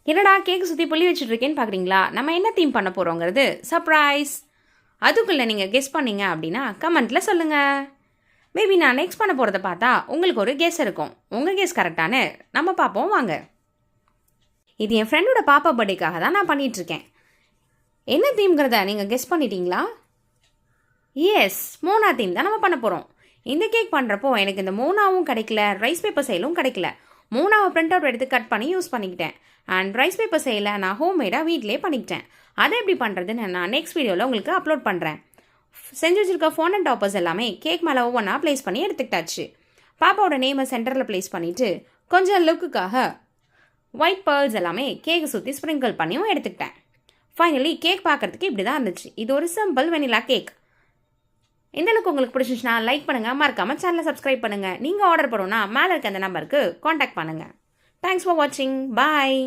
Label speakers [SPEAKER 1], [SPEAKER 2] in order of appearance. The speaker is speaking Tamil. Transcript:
[SPEAKER 1] என்னடா கேக்கு சுற்றி புள்ளி வச்சுட்ருக்கேன்னு பார்க்குறீங்களா? நம்ம என்ன தீம் பண்ண போகிறோங்கிறது சர்ப்ரைஸ். அதுக்குள்ளே நீங்கள் கெஸ் பண்ணீங்க அப்படின்னா கமெண்ட்டில் சொல்லுங்கள். மேபி நான் நெக்ஸ்ட் பண்ண போகிறத பார்த்தா உங்களுக்கு ஒரு கெஸ் இருக்கும். உங்கள் கெஸ் கரெக்டானு நம்ம பார்ப்போம் வாங்க. இது என் ஃப்ரெண்டோட பாப்பா பர்த்டேக்காக தான் நான் பண்ணிகிட்ருக்கேன். என்ன தீம்ங்கிறத நீங்கள் கெஸ் பண்ணிட்டீங்களா? எஸ், மோனா தீம் தான் நம்ம பண்ண போகிறோம். இந்த கேக் பண்ணுறப்போ எனக்கு இந்த மோனாவும் கிடைக்கல, ரைஸ் பேப்பர் செயலும் கிடைக்கல. மோனாவை பிரிண்ட் அவுட் எடுத்து கட் பண்ணி யூஸ் பண்ணிக்கிட்டேன். அண்ட் ரைஸ் பேப்பர் செயலை நான் ஹோம்மேடாக வீட்டிலே பண்ணிக்கிட்டேன். அதை எப்படி பண்ணுறதுன்னு நான் நெக்ஸ்ட் வீடியோவில் உங்களுக்கு அப்லோட் பண்ணுறேன். செஞ்சு வச்சுருக்க ஃபோன் அண்ட் டாப்பர்ஸ் எல்லாமே கேக் மேலே ஒவ்வொன்றா ப்ளேஸ் பண்ணி எடுத்துக்கிட்டாச்சு. பாப்பாவோட நேமை சென்டரில் ப்ளேஸ் பண்ணிவிட்டு கொஞ்சம் லுக்குக்காக ஒயிட் பேர்ல்ஸ் எல்லாமே கேக்கை சுற்றி ஸ்ப்ரிங்கிள் பண்ணியும் எடுத்துக்கிட்டேன். ஃபைனலி கேக் பார்க்குறதுக்கு இப்படி தான் இருந்துச்சு. இது ஒரு சிம்பிள் வெனிலா கேக். இந்த அளவுக்கு உங்களுக்கு பிடிச்சிச்சுன்னா லைக் பண்ணுங்கள், மறக்காமல் சேனலை சப்ஸ்கிரைப் பண்ணுங்கள். நீங்கள் ஆர்டர் பண்ணணும்னா மேலே இருக்க அந்த நம்பருக்கு காண்டாக்ட் பண்ணுங்கள். தேங்க்ஸ் ஃபார் வாட்சிங். பாய்.